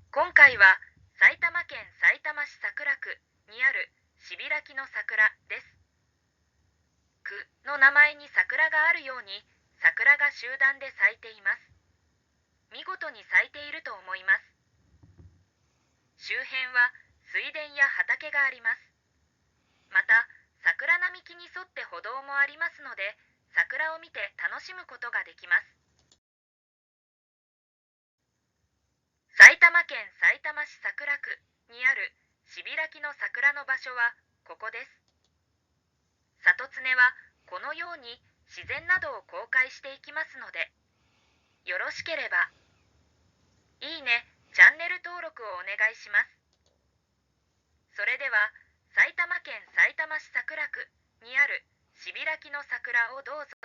今回は埼玉県さいたま市桜区にあるしびらきの桜です。区の名前に桜があるように桜が集団で咲いています。見事に咲いていると思います。周辺は水田や畑があります。また桜並木に沿って歩道もありますので、桜を見て楽しむことができます。埼玉県さいたま市桜区にあるしびらきの桜の場所はここです。里つねはこのように自然などを公開していきますので、よろしければいいね、チャンネル登録をお願いします。それでは埼玉県さいたま市桜区にあるしびらきの桜をどうぞ。